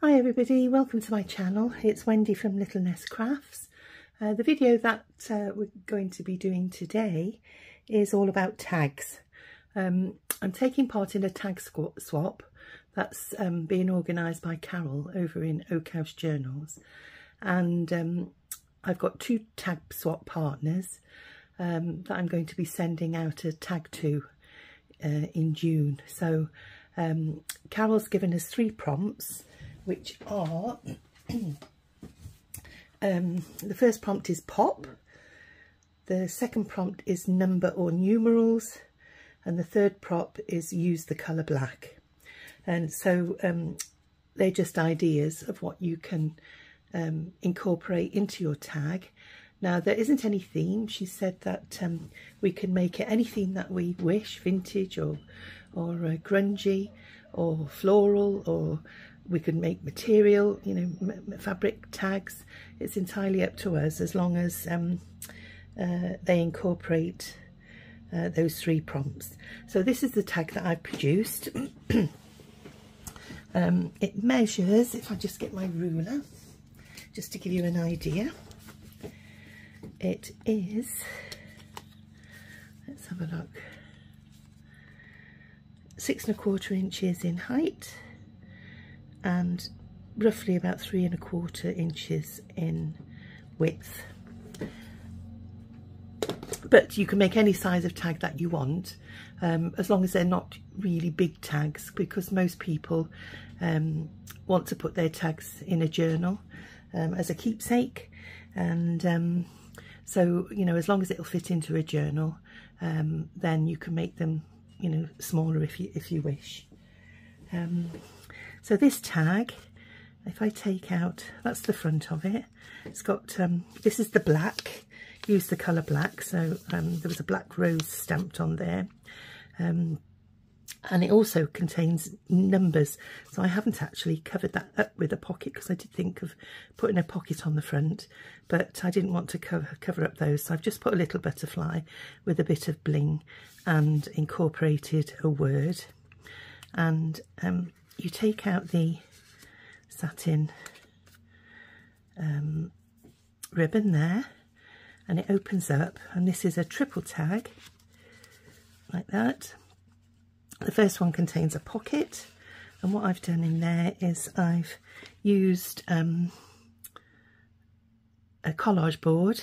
Hi everybody, welcome to my channel. It's Wendy from Little Nest Crafts. The video that we're going to be doing today is all about tags. I'm taking part in a tag swap that's being organised by Carol over in OHJ Journals, and I've got two tag swap partners that I'm going to be sending out a tag to in June. So Carol's given us 3 prompts, which are the first prompt is pop, the second prompt is number or numerals, and the third prompt is use the colour black. And so they're just ideas of what you can incorporate into your tag. Now, there isn't any theme. She said that we can make it any theme that we wish, vintage or grungy or floral, or we could make material, you know, fabric tags. It's entirely up to us, as long as they incorporate those 3 prompts. So this is the tag that I've produced. It measures, if I just get my ruler, just to give you an idea, it is, let's have a look, 6 1/4 inches in height and roughly about 3 1/4 inches in width. But you can make any size of tag that you want, as long as they're not really big tags, because most people want to put their tags in a journal as a keepsake. And so, you know, as long as it'll fit into a journal, then you can make them, you know, smaller if you wish. So this tag, if I take out, that's the front of it. It's got, this is the black, use the colour black. So there was a black rose stamped on there. And it also contains numbers. So I haven't actually covered that up with a pocket, because I did think of putting a pocket on the front, but I didn't want to cover up those. So I've just put a little butterfly with a bit of bling and incorporated a word. And you take out the satin ribbon there, and it opens up, and this is a triple tag like that. The first one contains a pocket, and what I've done in there is I've used a collage board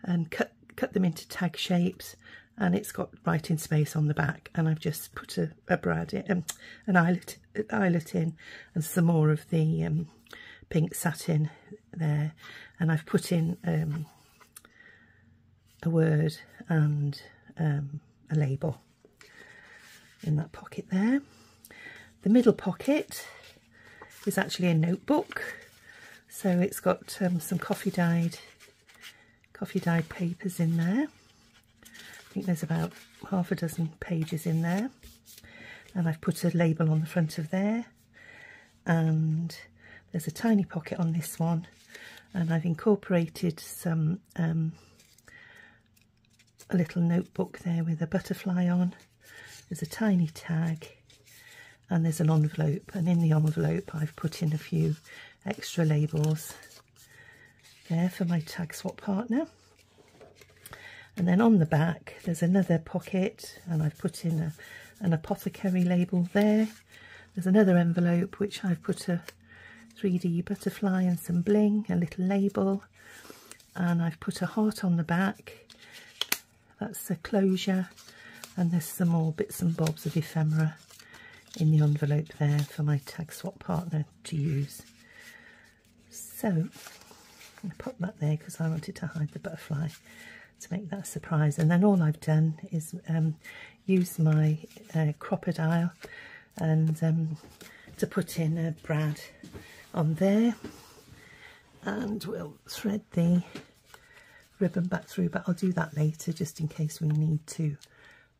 and cut them into tag shapes, and it's got writing space on the back, and I've just put an eyelet in, and some more of the pink satin there, and I've put in a word and a label in that pocket there. The middle pocket is actually a notebook, so it's got some coffee dyed papers in there. I think there's about half a dozen pages in there, and I've put a label on the front of there, and there's a tiny pocket on this one, and I've incorporated some a little notebook there with a butterfly on. There's a tiny tag, and there's an envelope, and in the envelope I've put in a few extra labels there for my tag swap partner. And then on the back there's another pocket, and I've put in an apothecary label there. There's another envelope which I've put a 3D butterfly and some bling, a little label, and I've put a heart on the back. That's the closure, and there's some more bits and bobs of ephemera in the envelope there for my tag swap partner to use. So I'm going to pop that there because I wanted to hide the butterfly to make that a surprise. And then all I've done is use my crocodile and to put in a brad on there, and we'll thread the ribbon back through, but I'll do that later just in case we need to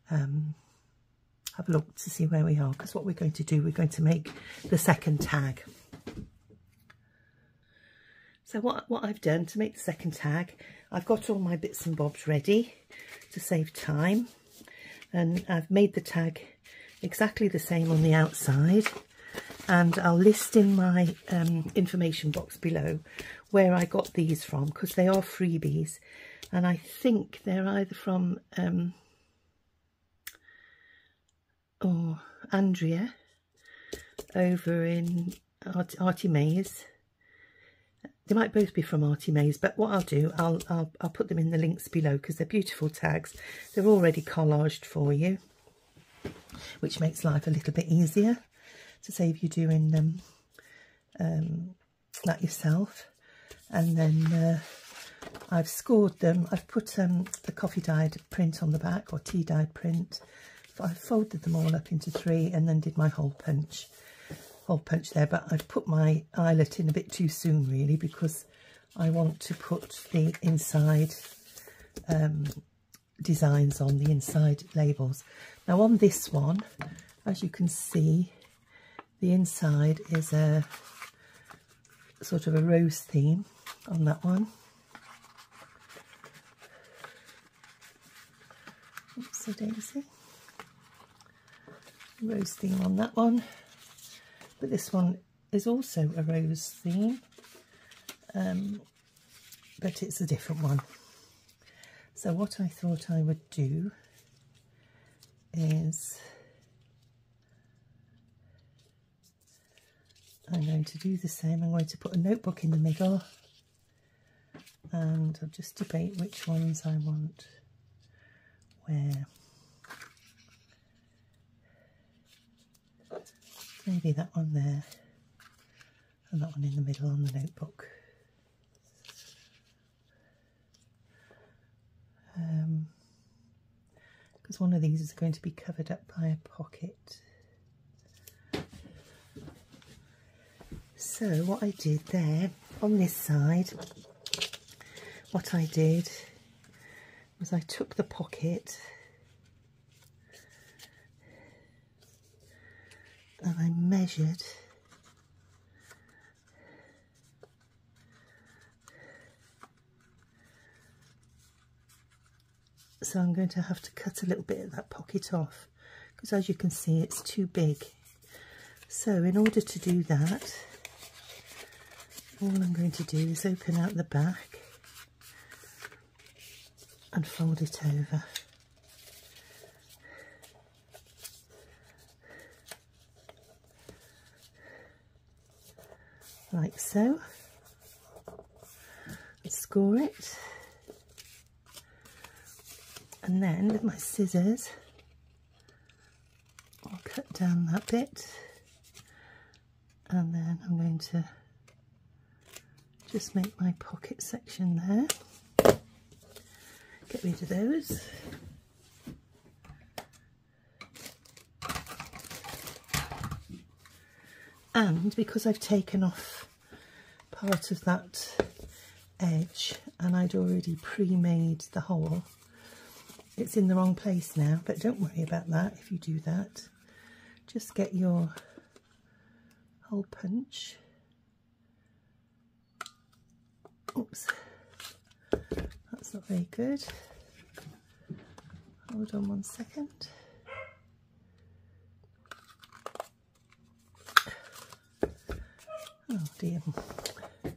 have a look to see where we are, because what we're going to do, we're going to make the second tag. So what I've done to make the second tag, I've got all my bits and bobs ready to save time, and I've made the tag exactly the same on the outside. and I'll list in my information box below where I got these from, because they are freebies, and I think they're either from or Andrea over in Artie Mays. They might both be from Artie Mays, but what I'll do, I'll put them in the links below, because they're beautiful tags. They're already collaged for you, which makes life a little bit easier to save you doing that yourself. And then I've scored them. I've put the coffee dyed print on the back, or tea dyed print. I folded them all up into 3 and then did my hole punch there, but I've put my eyelet in a bit too soon really, because I want to put the inside designs on, the inside labels. Now on this one, as you can see, the inside is a sort of a rose theme on that one. Oops, a daisy. Rose theme on that one. But this one is also a rose theme, but it's a different one. So what I thought I would do is I'm going to do the same. I'm going to put a notebook in the middle, and I'll just debate which ones I want where. Maybe that one there, and that one in the middle on the notebook. Because one of these is going to be covered up by a pocket. So what I did there, on this side, what I did was I took the pocket and I measured so I'm going to have to cut a little bit of that pocket off, because as you can see it's too big. So in order to do that, all I'm going to do is open out the back and fold it over. Like so, and score it, and then with my scissors I'll cut down that bit, and then I'm going to just make my pocket section there, get rid of those. And because I've taken off part of that edge and I'd already pre-made the hole, it's in the wrong place now, but don't worry about that if you do that. Just get your hole punch. Oops, that's not very good. Hold on 1 second. Oh dear, I'll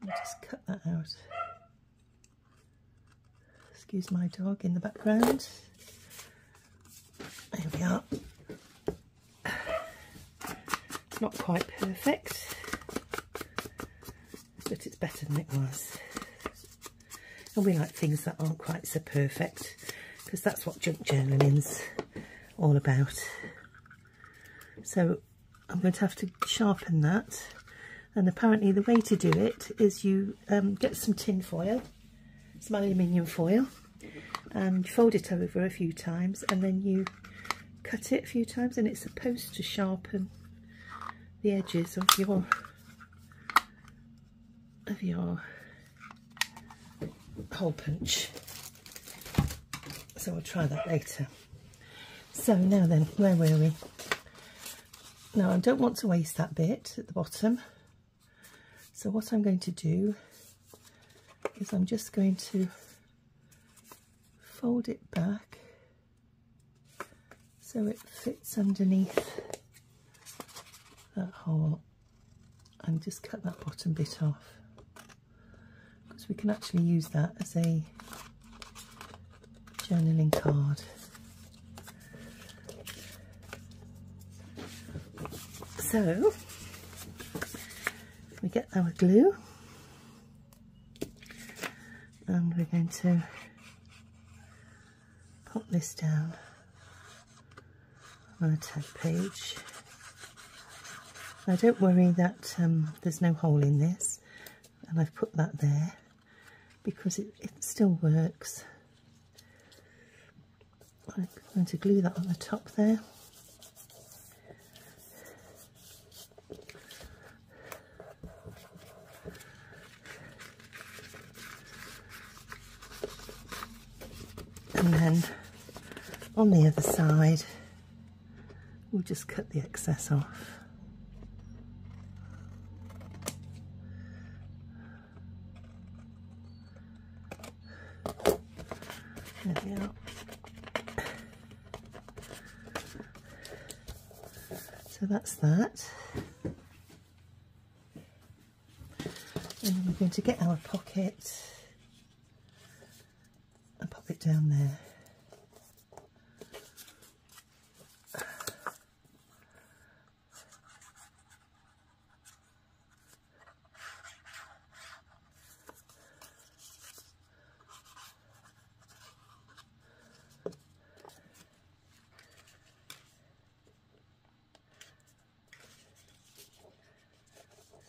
just cut that out. Excuse my dog in the background. There we are. It's not quite perfect, but it's better than it was. And we like things that aren't quite so perfect, because that's what junk journaling's all about. So I'm going to have to sharpen that, and apparently the way to do it is you get some tin foil, some aluminium foil, and fold it over a few times, and then you cut it a few times, and it's supposed to sharpen the edges of your hole punch. So I'll try that later. So now then, where were we? Now I don't want to waste that bit at the bottom, so what I'm going to do is I'm just going to fold it back so it fits underneath and just cut that bottom bit off, because we can actually use that as a journaling card. So we get our glue and we're going to pop this down on a tag page. Now don't worry that there's no hole in this, and I've put that there because it still works. I'm going to glue that on the top there. And then on the other side, we'll just cut the excess off. There we are. So that's that. And then we're going to get our pocket and pop it down there.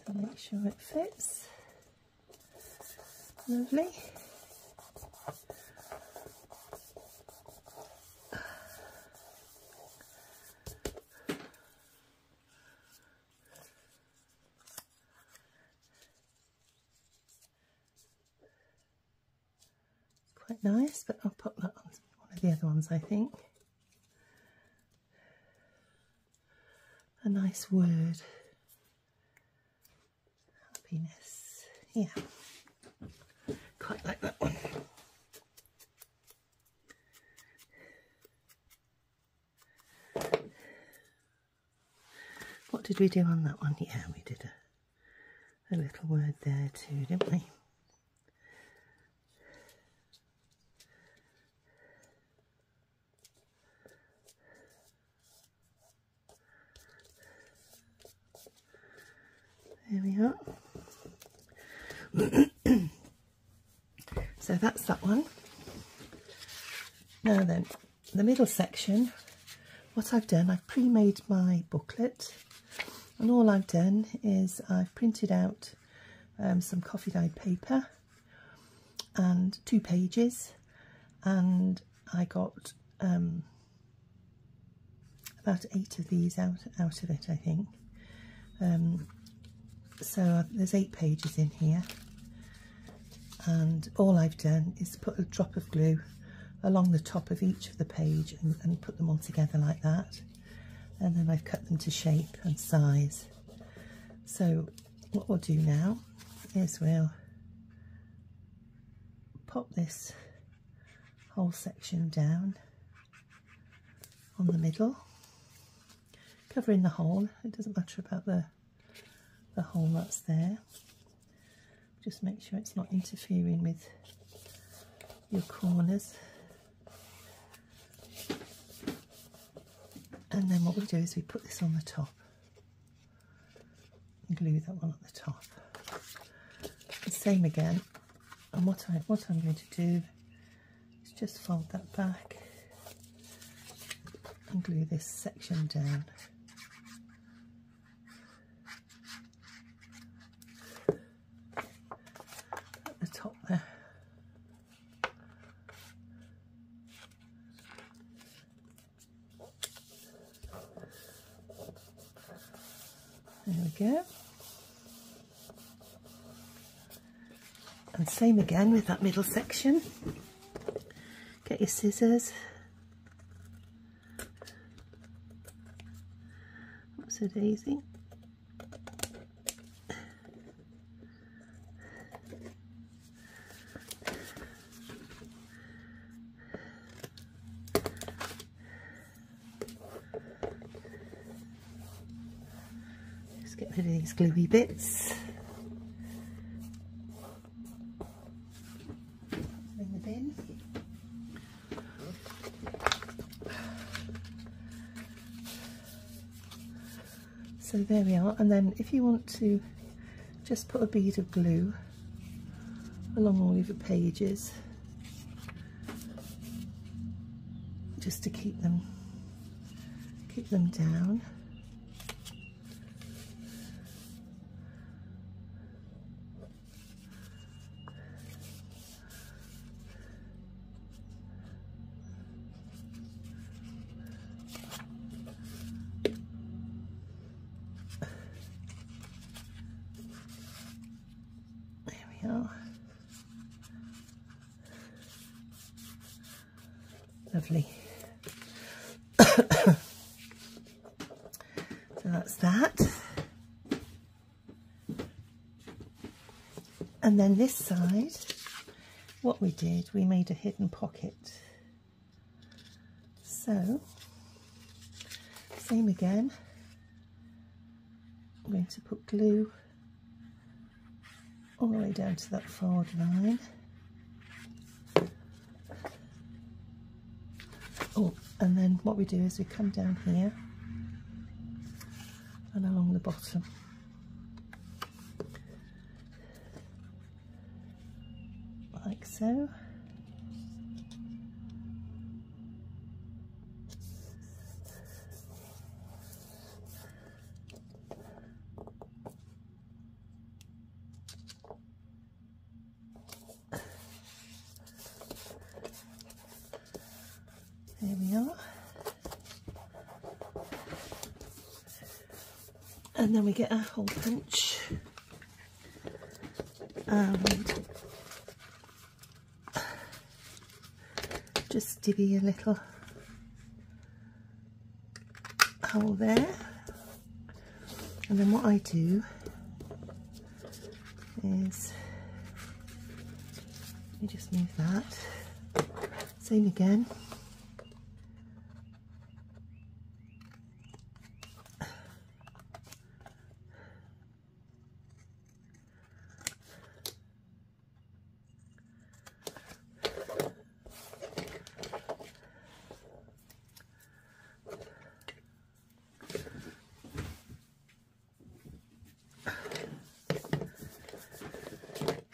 So make sure it fits. Lovely. Quite nice, but I'll put that on one of the other ones, I think. A nice word. Happiness. Yeah. Quite like that one. What did we do on that one? Yeah, we did a little word there too, didn't we? There we are. So that's that one. Now then, the middle section, what I've done, I've pre-made my booklet, and all I've done is I've printed out some coffee dyed paper and 2 pages, and I got about 8 of these out of it, I think. So there's 8 pages in here, and all I've done is put a drop of glue along the top of each of the page and put them all together like that, and then I've cut them to shape and size. So what we'll do now is we'll pop this whole section down on the middle, covering the hole. It doesn't matter about the hole that's there. Just make sure it's not interfering with your corners. And then what we do is we put this on the top and glue that one on the top. The same again. And what I'm going to do is just fold that back and glue this section down. At the top there. There we go. And same again with that middle section. Get your scissors. That's a daisy. Just get rid of these gluey bits. In the bin. So there we are, and then if you want to just put a bead of glue along all of the pages just to keep them down. Lovely. So that's that. And then this side, what we did, we made a hidden pocket. So, same again. I'm going to put glue all the way down to that forward line. Oh, and then what we do is we come down here and along the bottom. Like so. There we are. And then we get our hole punch and just divvy a little hole there. And then what I do is, let me just move that, same again.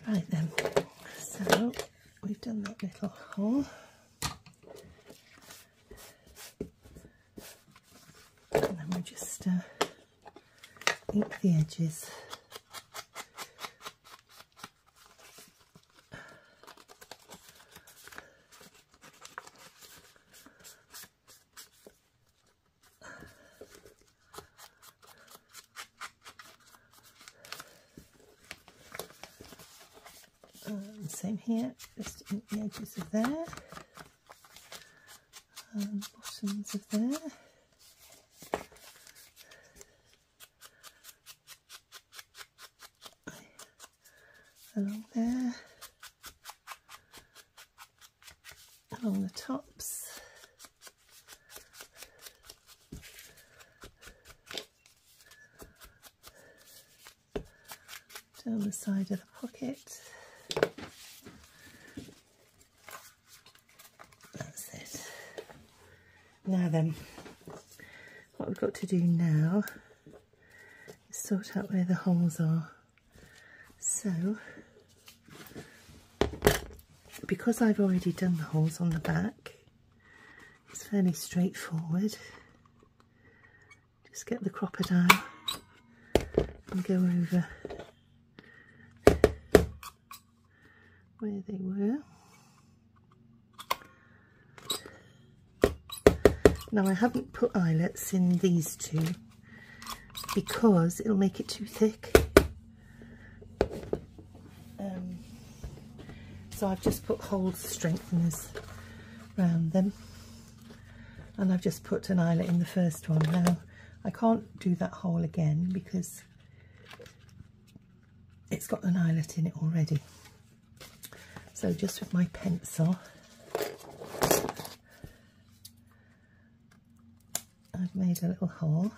Right then, so we've done that little hole, and then we just ink the edges. Same here, just ink the edges of there and bottoms of there. Along there, along the tops, down the side of the pocket. That's it. Now then, what we've got to do now is sort out where the holes are. So, because I've already done the holes on the back, it's fairly straightforward. Just get the crocodile and go over where they were. Now I haven't put eyelets in these two because it'll make it too thick. So I've just put hole strengtheners around them, and I've just put an eyelet in the first one. Now I can't do that hole again because it's got an eyelet in it already. So just with my pencil, I've made a little hole,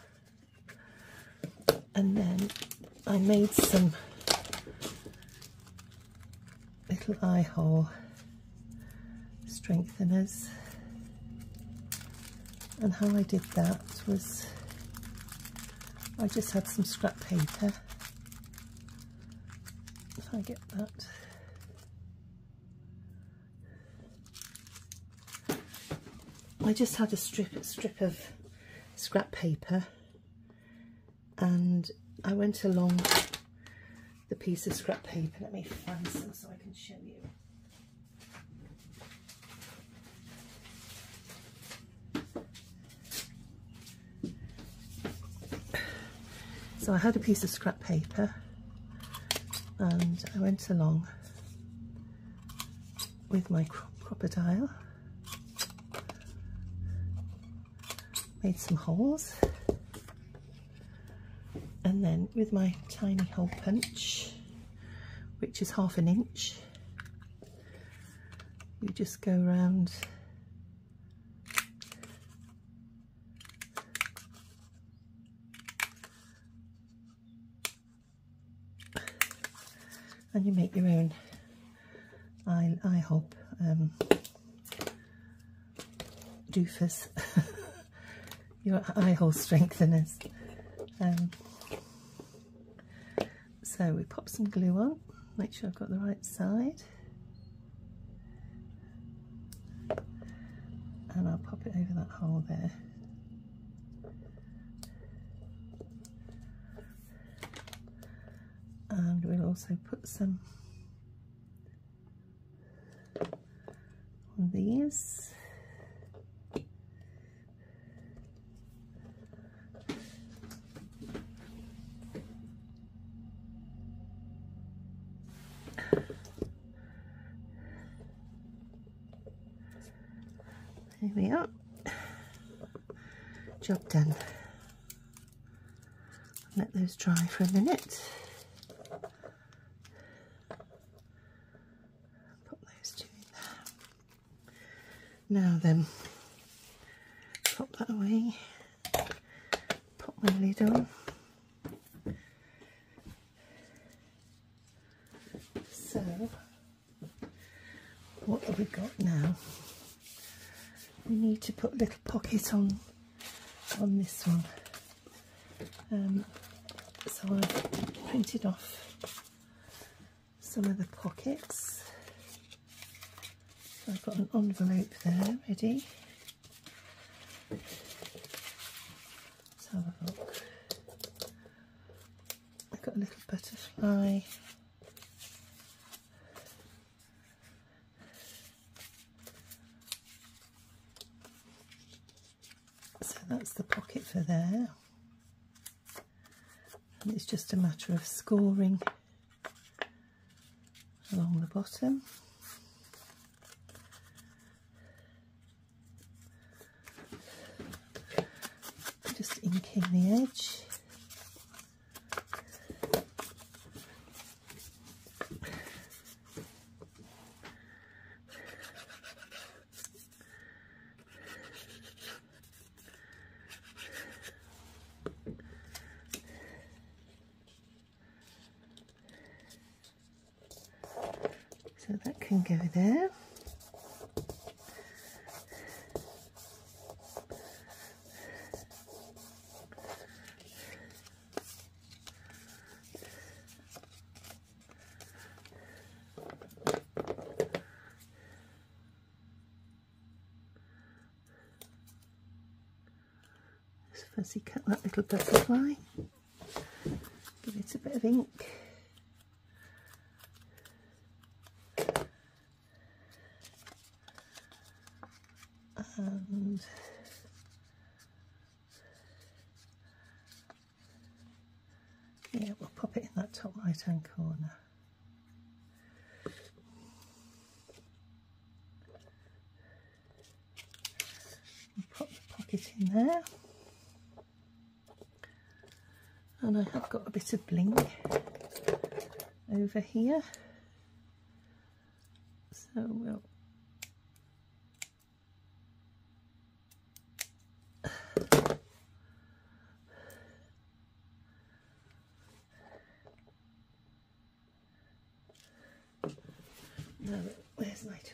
And then I made some little eye hole strengtheners, and how I did that was I just had some scrap paper, if I get that, I just had a strip of scrap paper, and I went along the piece of scrap paper. Let me find some so I can show you. So I had a piece of scrap paper and I went along with my crocodile, made some holes, and then with my tiny hole punch, which is 1/2 inch, you just go around and you make your own eye hole doofers, your eye hole strengtheners. So we pop some glue on, make sure I've got the right side, and I'll pop it over that hole there. And we'll also put some on these. Here we are. Job done. Let those dry for a minute. Put those two in there. Now then, pop that away. Pop my lid on. So, what have we got now? We need to put a little pocket on this one. So I've printed off some of the pockets. So I've got an envelope there ready. Let's have a look. I've got a little butterfly. So that's the pocket for there. And it's just a matter of scoring along the bottom. Just inking the edge. So that can go there. Just fussy cut that little butterfly. Give it a bit of ink. And yeah, we'll pop it in that top right hand corner. We'll pop the pocket in there, and I have got a bit of bling over here, so we'll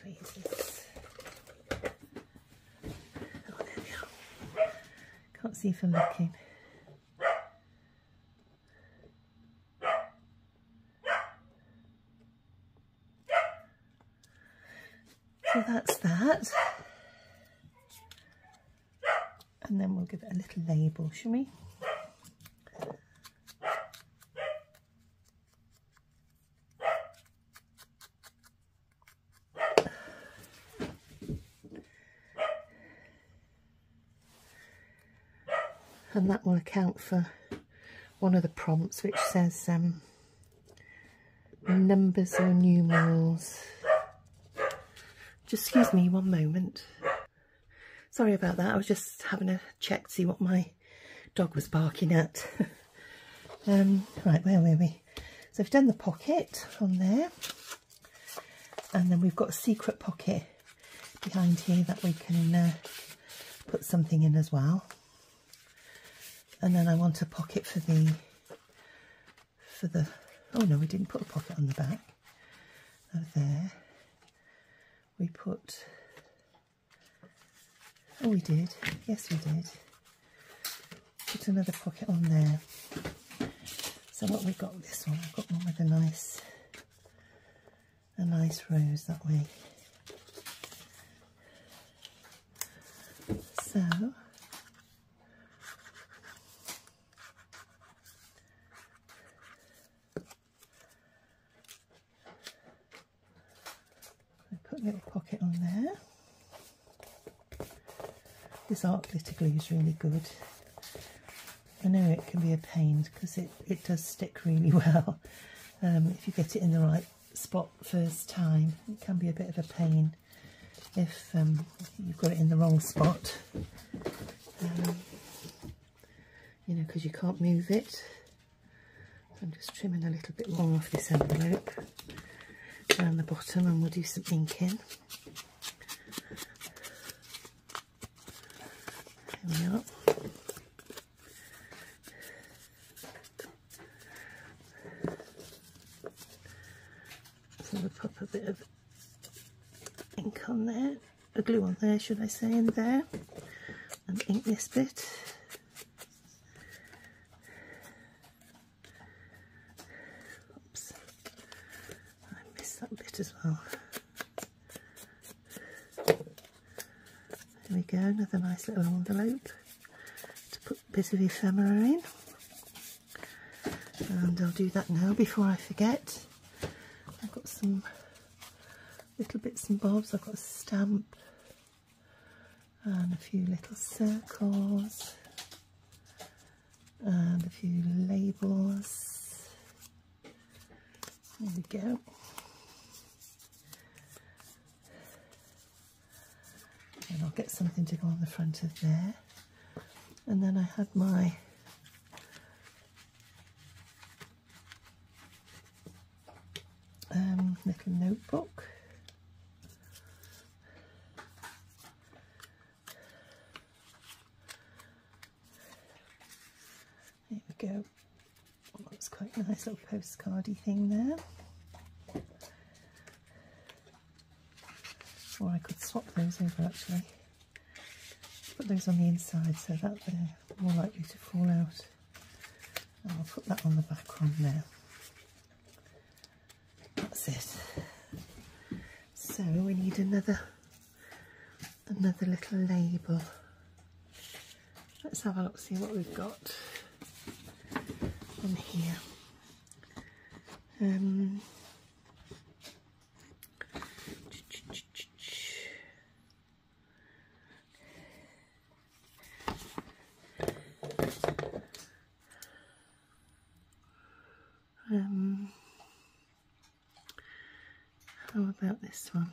tweezers. Oh, there we are. Can't see for looking. So that's that. And then we'll give it a little label, shall we? And that will account for one of the prompts, which says numbers or numerals. Just excuse me one moment. Sorry about that, I was just having a check to see what my dog was barking at. Right, where were we? So I've done the pocket on there, and then we've got a secret pocket behind here that we can put something in as well. And then I want a pocket for the, oh no, we didn't put a pocket on the back. Over there. We put, oh we did, yes we did. Put another pocket on there. So what we got with this one, I've got one with a nice rose that way. So, put a little pocket on there. This art glitter glue is really good. I know it can be a pain because it does stick really well. If you get it in the right spot first time, it can be a bit of a pain if you've got it in the wrong spot. You know, because you can't move it. So I'm just trimming a little bit more off this envelope around the bottom, and we'll do some inking. There we are. So we'll pop a bit of ink on there, a glue on there should I say, in there, and ink this bit. Oops, I missed that bit as well. There we go, another nice little envelope to put a bit of ephemera in. And I'll do that now before I forget. I've got some little bits and bobs. I've got a stamp and a few little circles and a few labels. There we go. And I'll get something to go on the front of there. And then I had my little notebook. There we go. Oh, that's quite a nice little postcardy thing there. Or I could swap those over actually. Put those on the inside so that they're more likely to fall out. And I'll put that on the back one now. That's it. So we need another little label. Let's have a look, see what we've got on here. How about this one?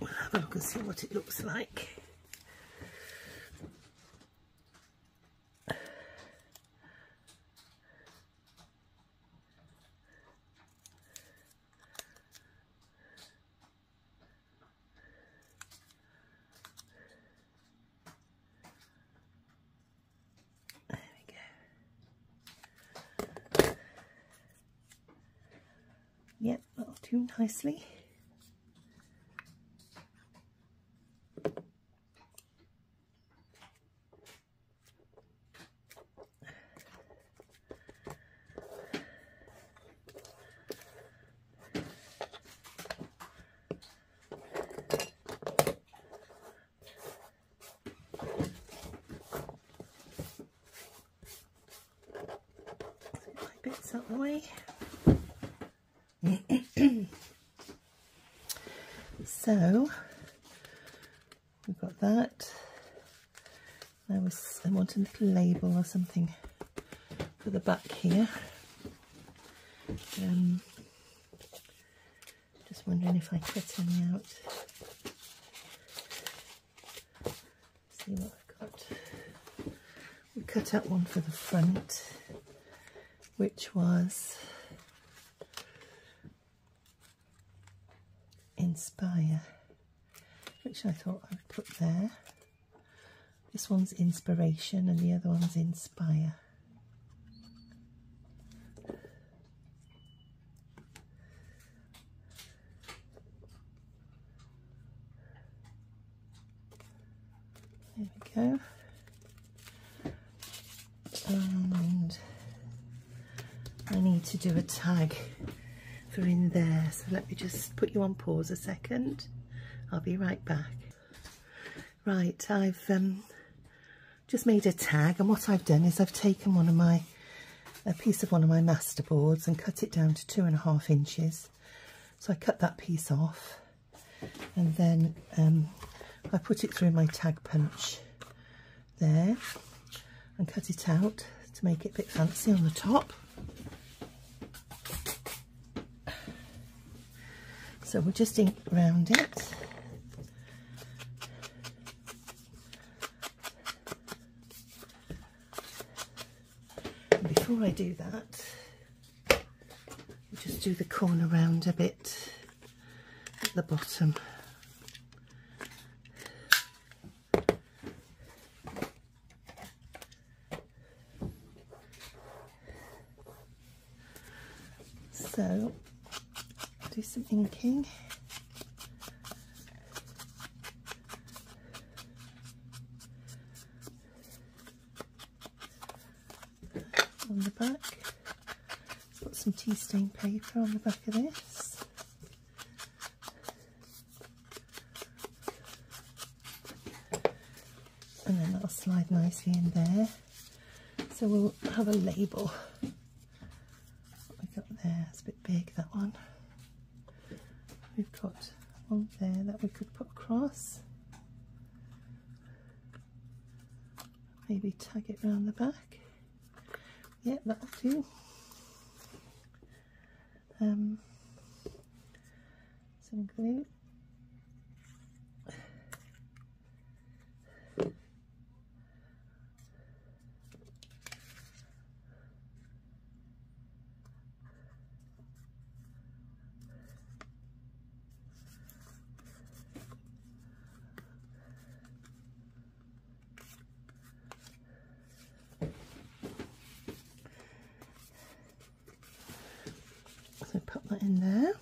We'll have a look and see what it looks like. That'll do nicely. Bits out the way. So we've got that. I want a little label or something for the back here. Just wondering if I cut any out. See what I've got. We cut out one for the front, which was Inspire, which I thought I would put there. This one's Inspiration and the other one's Inspire. There we go. And I need to do a tag for in there, so let me just put you on pause a second. I'll be right back. Right, I've just made a tag, and what I've done is I've taken a piece of one of my master boards and cut it down to 2.5 inches. So I cut that piece off, and then I put it through my tag punch there and cut it out to make it a bit fancy on the top. So we'll just ink around it. And before I do that, we'll just do the corner round a bit at the bottom. So do some inking. On the back, put some tea stain paper on the back of this. And then that'll slide nicely in there. So we'll have a label. What we got there, it's a bit big, that one. We've got one there that we could put across. Maybe tag it around the back. Yep, that'll do. Some glue. So put that in there.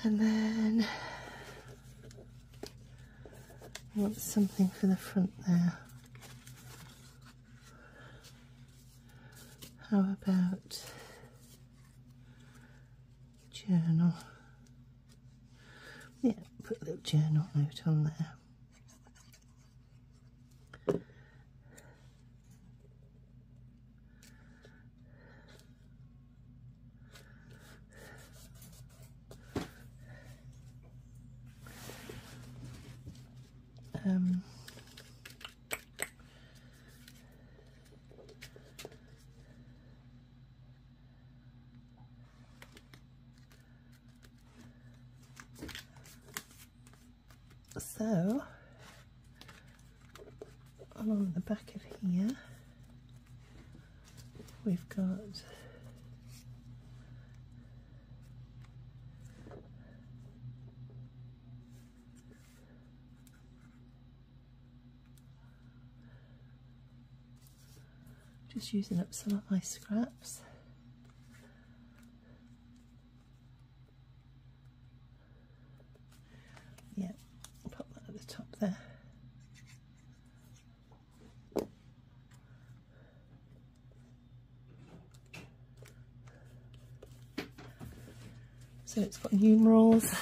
And then I want something for the front there. How about journal? Yeah, put a little journal note on there. So along the back of here we've got Just using up some of my scraps. Yeah, I'll pop that at the top there. So it's got numerals.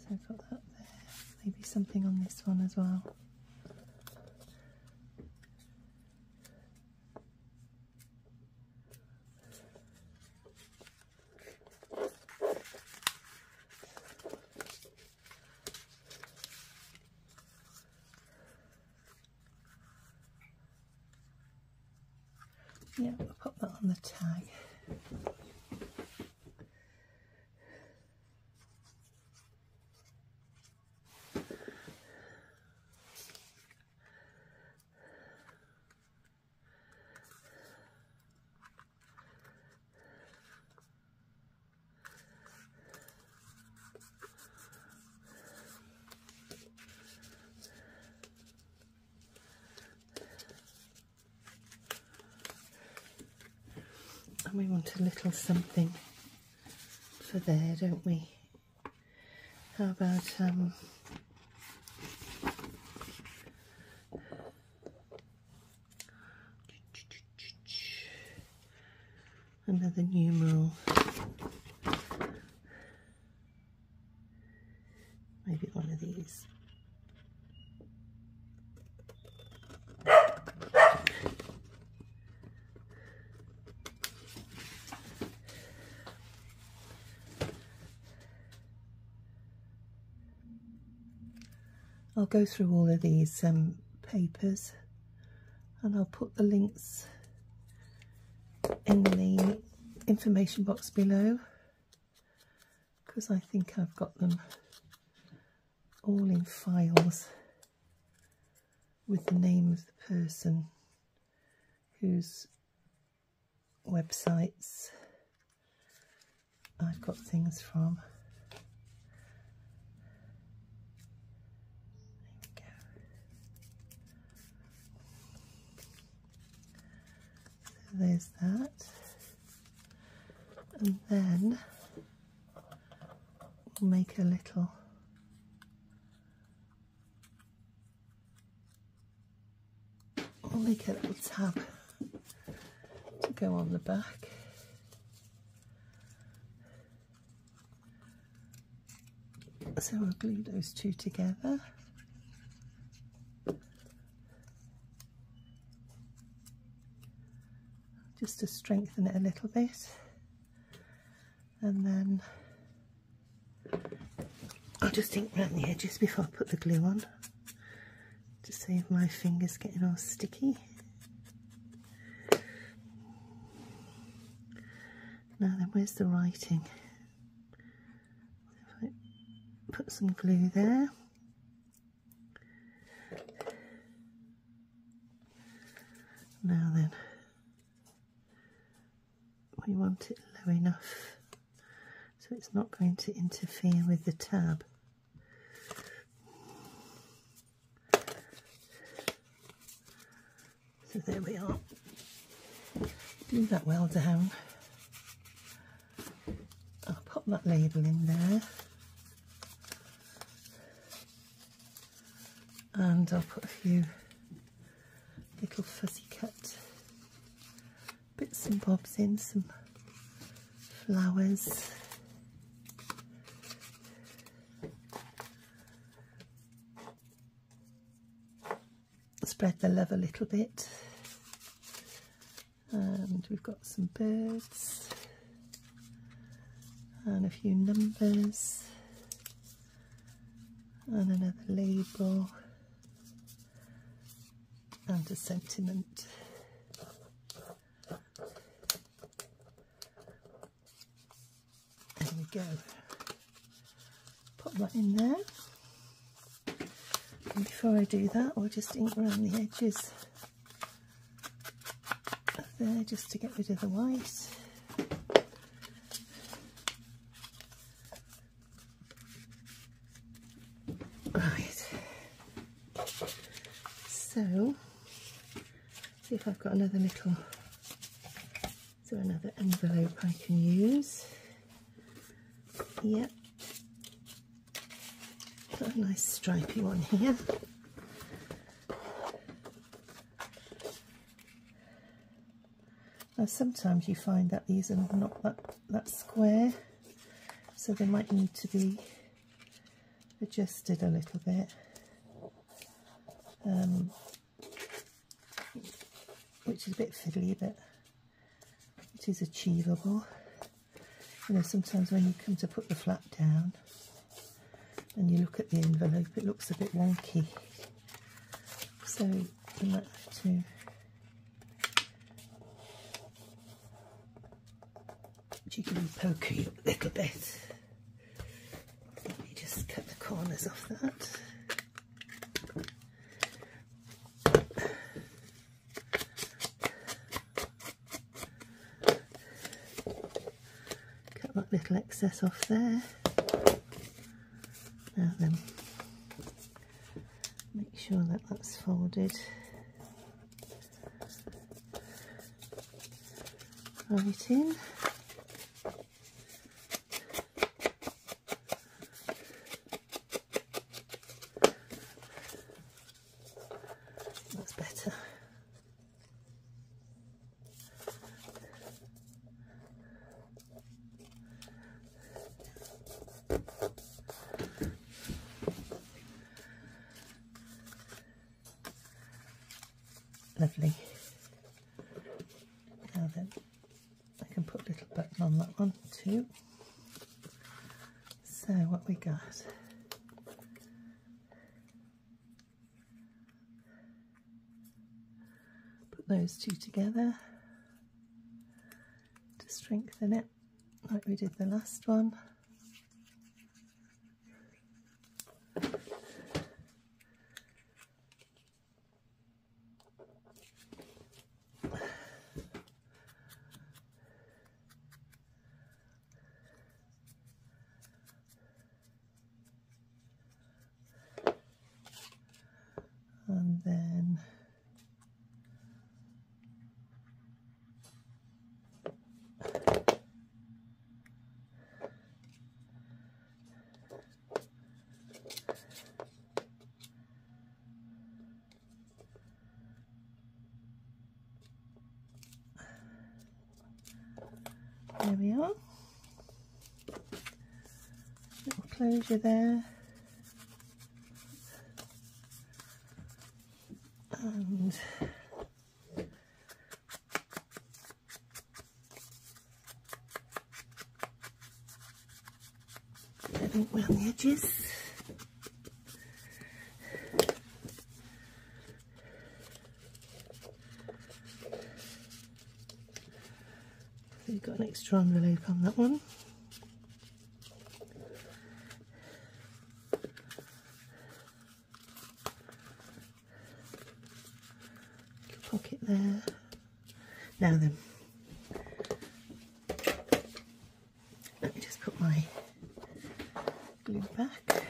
So I've got that there. Maybe something on this one as well. Yeah, I'll pop that on the tag. We want a little something for there, don't we? How about another numeral? Maybe one of these. I'll go through all of these papers and I'll put the links in the information box below, because I think I've got them all in files with the name of the person whose websites I've got things from. There's that, and then we'll make a little tab to go on the back. So I'll glue those two together. Just to strengthen it a little bit, and then I'll just ink around the edges before I put the glue on to save my fingers getting all sticky. Now then, where's the writing? If I put some glue there. Now then, we want it low enough so it's not going to interfere with the tab. So there we are. Glue that well down. I'll pop that label in there, and I'll put a few little fuzzy cut bits and bobs in, some flowers. Spread the love a little bit, and we've got some birds and a few numbers and another label and a sentiment. There we go. Pop that in there. And before I do that, I'll just ink around the edges there just to get rid of the white. Right, so see if I've got another little, is there another envelope I can use? Yep, got a nice stripy one here. Now sometimes you find that these are not that square, so they might need to be adjusted a little bit, which is a bit fiddly, but it is achievable. You know, sometimes when you come to put the flap down and you look at the envelope, it looks a bit wonky, so you might have to jiggly pokey a little bit. Let me just cut the corners off that. Cut that little excess off there. Now then, make sure that that's folded right in. That's better. Lovely. Now then, I can put a little button on that one too. So what we got? Put those two together to strengthen it, like we did the last one. And then there we are, little closure there. And everything around the edges. So you've got an extra envelope on that one. Pocket there. Now then, let me just put my glue back.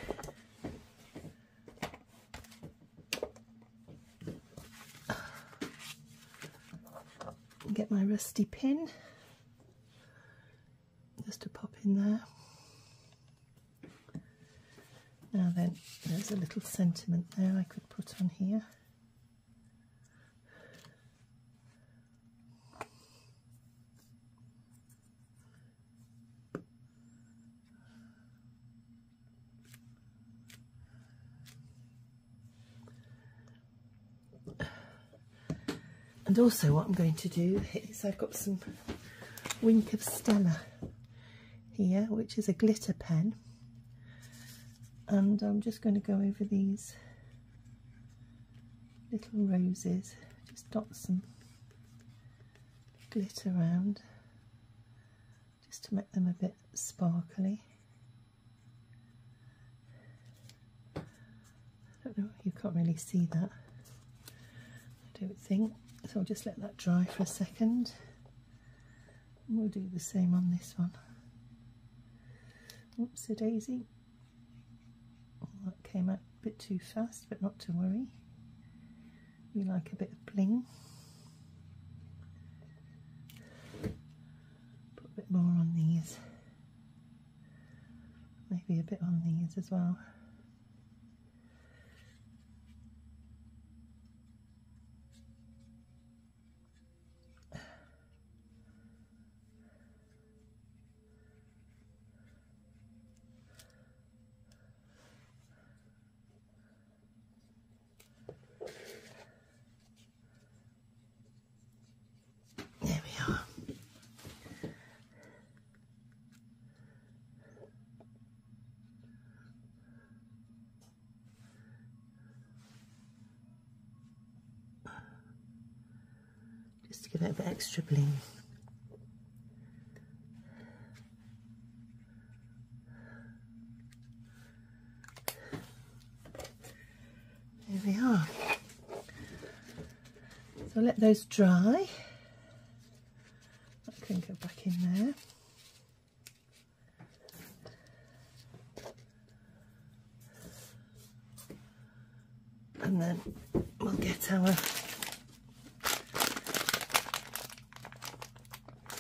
And get my rusty pin just to pop in there. Now then, there's a little sentiment there I could put on here. And also what I'm going to do is I've got some Wink of Stella here, which is a glitter pen, and I'm just going to go over these little roses, just dot some glitter around just to make them a bit sparkly. I don't know, you can't really see that, I don't think. So I'll just let that dry for a second, and we'll do the same on this one. Oops, a daisy. Oh, that came out bit too fast, but not to worry. We like a bit of bling. Put a bit more on these. Maybe a bit on these as well. There we are. Just to give it a bit extra bling. There we are. So let those dry. That can go back in there. And then we'll get our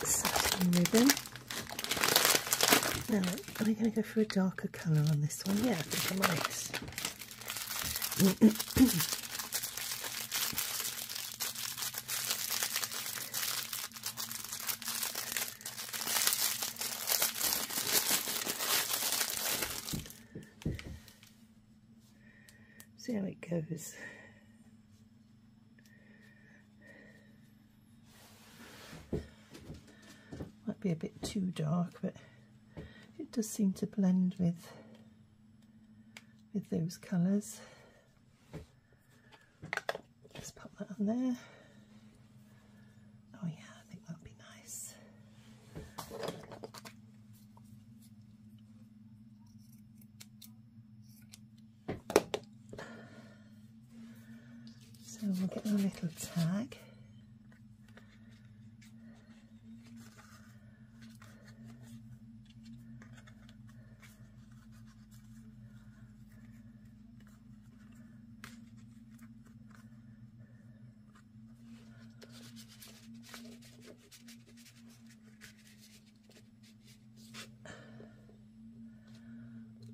satin ribbon. Now, are we going to go for a darker colour on this one? Yeah, I think I might. See how it goes. Might be a bit too dark, but it does seem to blend with those colours. Just pop that on there. Oh yeah, I think that'll be nice. So we'll get our little tag.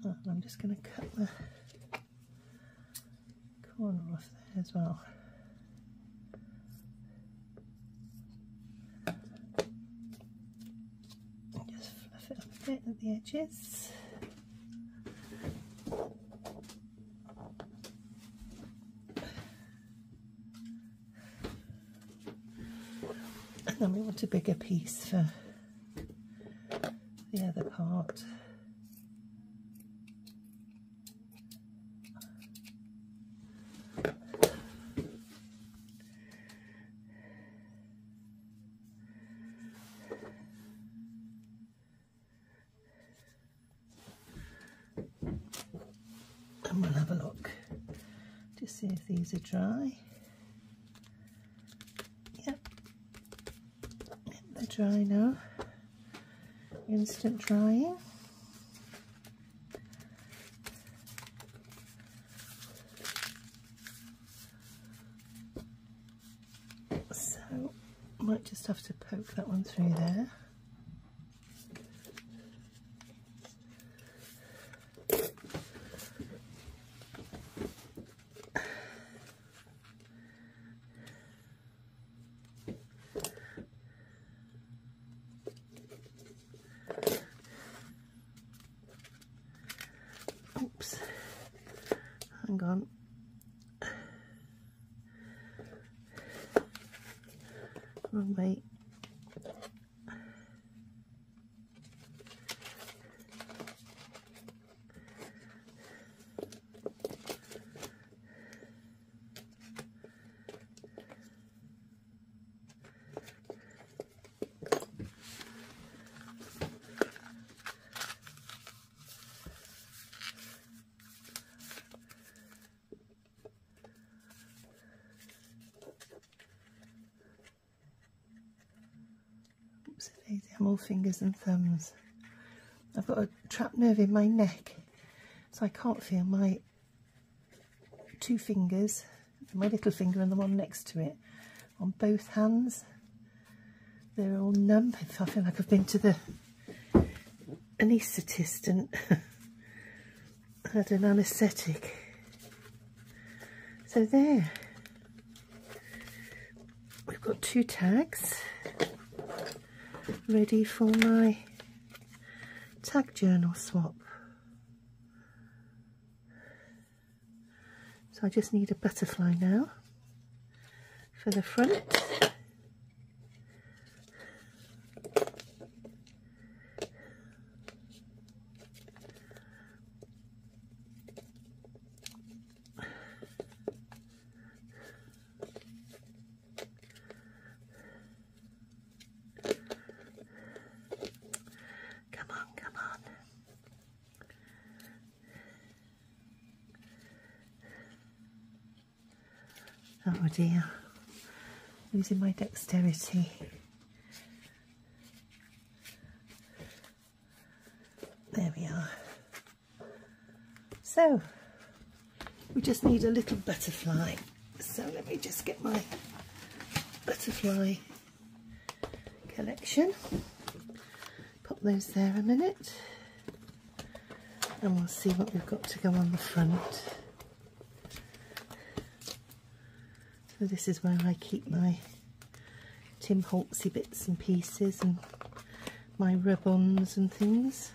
Oh, I'm just going to cut the corner off there as well. Just fluff it up a bit at the edges. And then we want a bigger piece for the other part. And we'll have a look to see if these are dry. Yep, they're dry now. Instant drying. So, might just have to poke that one through there. Oops, hang on. Wrong way. Daisy, I'm all fingers and thumbs. I've got a trapped nerve in my neck, so I can't feel my 2 fingers, my little finger and the one next to it, on both hands. They're all numb. I feel like I've been to the anaesthetist and had an anaesthetic. So there, we've got 2 tags ready for my tag journal swap. So I just need a butterfly now for the front. Oh dear, losing my dexterity. There we are. So, we just need a little butterfly. So let me just get my butterfly collection. Pop those there a minute. And we'll see what we've got to go on the front. So this is where I keep my Tim Holtzy bits and pieces and my rub-ons and things,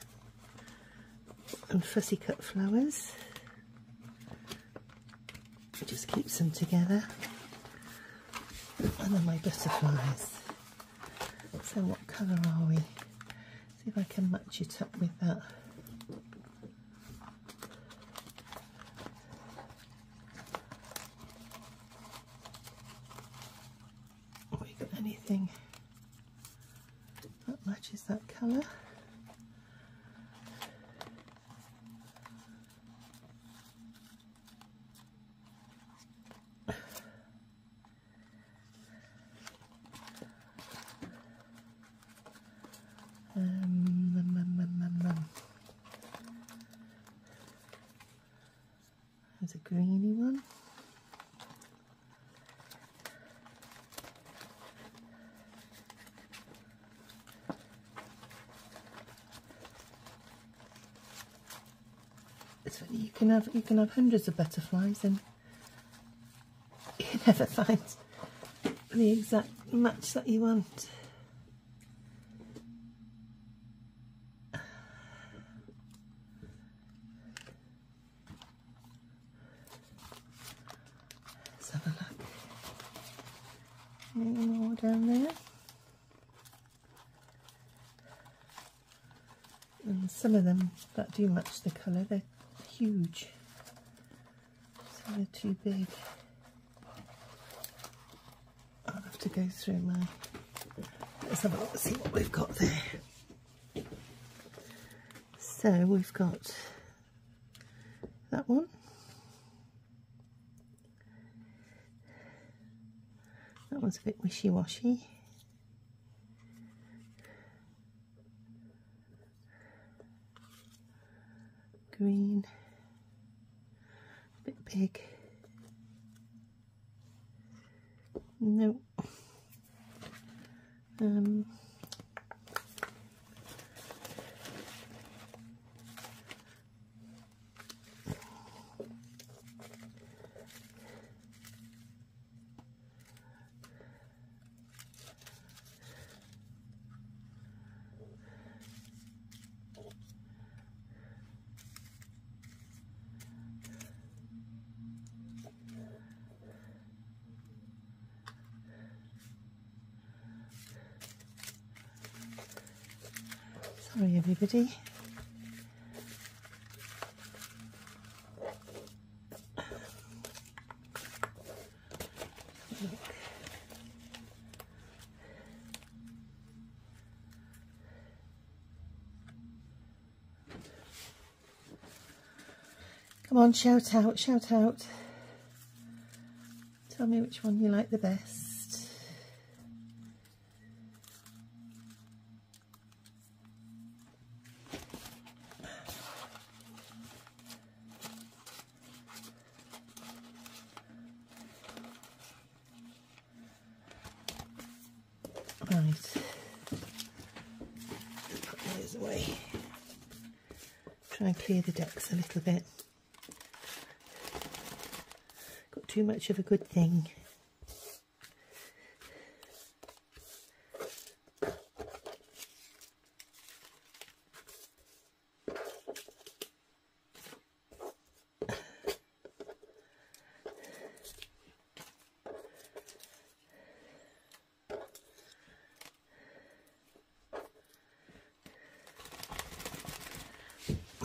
and fussy cut flowers. It just keeps them together. And then my butterflies. So what colour are we? See if I can match it up with that. Anything that matches that colour. There's a greeny one. It's funny, you can have hundreds of butterflies and you never find the exact match that you want. Let's have a look. Any more down there? And some of them that do match the colour, they're huge, so they're too big. I'll have to go through my, let's have a look, see what we've got there. So we've got that one, that one's a bit wishy-washy. Green, a bit big. No. Sorry everybody. Come on, shout out, shout out. Tell me which one you like the best. Right, put those away. Try and clear the decks a little bit. Got too much of a good thing.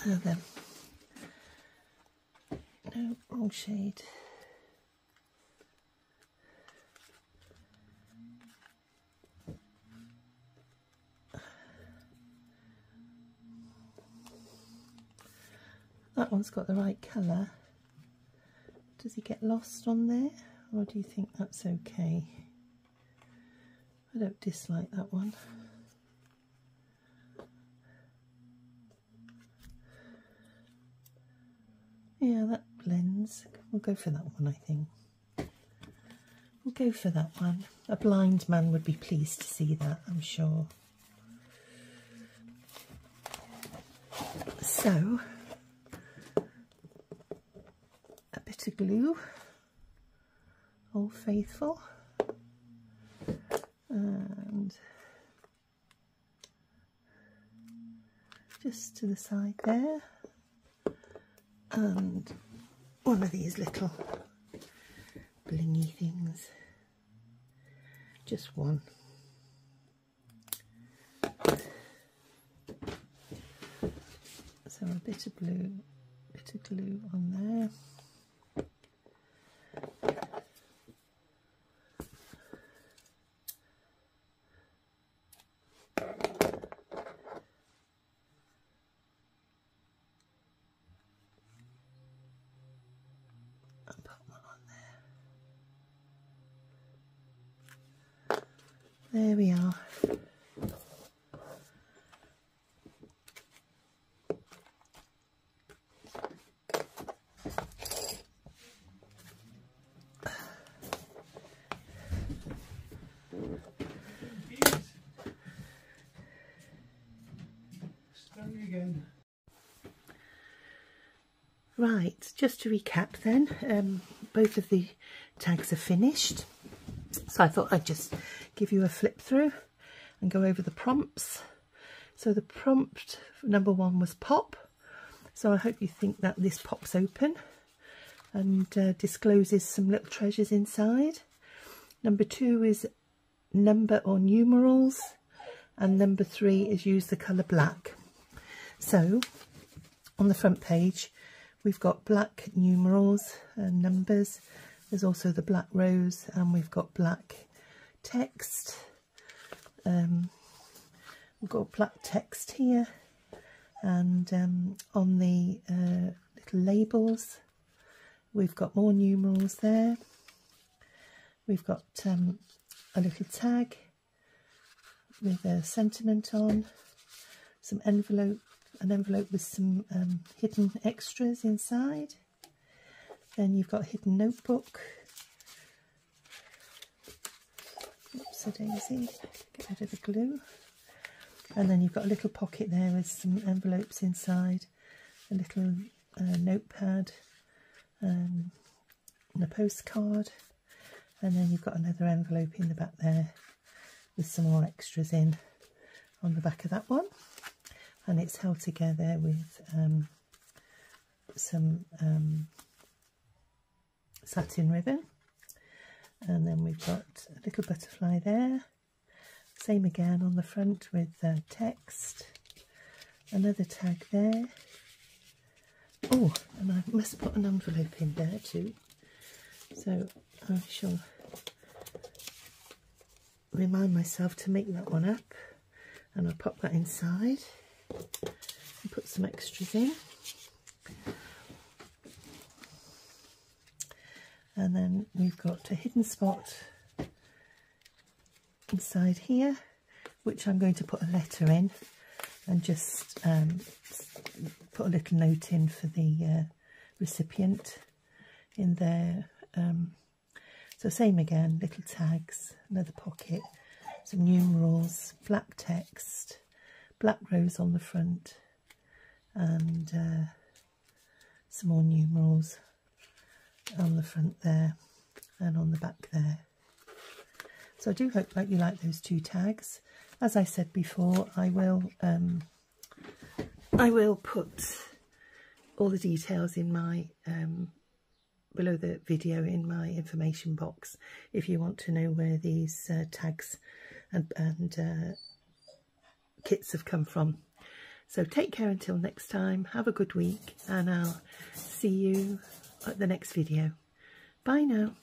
Now then, no, wrong shade. That one's got the right colour. Does he get lost on there, or do you think that's okay? I don't dislike that one. Yeah, that blends. We'll go for that one, I think. We'll go for that one. A blind man would be pleased to see that, I'm sure. So, a bit of glue, Old Faithful, and just to the side there. And one of these little blingy things, just one. So a bit of blue, bit of glue on there. There we are. Right, just to recap then, both of the tags are finished. So I thought I'd just give you a flip through and go over the prompts. So the prompt number 1 was pop. So I hope you think that this pops open and discloses some little treasures inside. Number 2 is number or numerals. And number 3 is use the colour black. So on the front page, we've got black numerals and numbers. There's also the black rose, and we've got black text. We've got black text here, and on the little labels, we've got more numerals there. We've got a little tag with a sentiment on, some envelope, an envelope with some hidden extras inside. Then you've got a hidden notebook. Oops, daisy, get rid of the glue. And then you've got a little pocket there with some envelopes inside, a little notepad, and a postcard. And then you've got another envelope in the back there with some more extras in on the back of that one. And it's held together with some satin ribbon. And then we've got a little butterfly there, same again on the front with text, another tag there. Oh, and I must put an envelope in there too, so I shall remind myself to make that one up, and I'll pop that inside and put some extras in. And then we've got a hidden spot inside here, which I'm going to put a letter in and just put a little note in for the recipient in there. So same again, little tags, another pocket, some numerals, black text, black rose on the front, and some more numerals on the front there and on the back there. So I do hope that you like those 2 tags. As I said before, I will put all the details in my below the video in my information box if you want to know where these tags and kits have come from. So take care until next time, have a good week, and I'll see you at the next video. Bye now.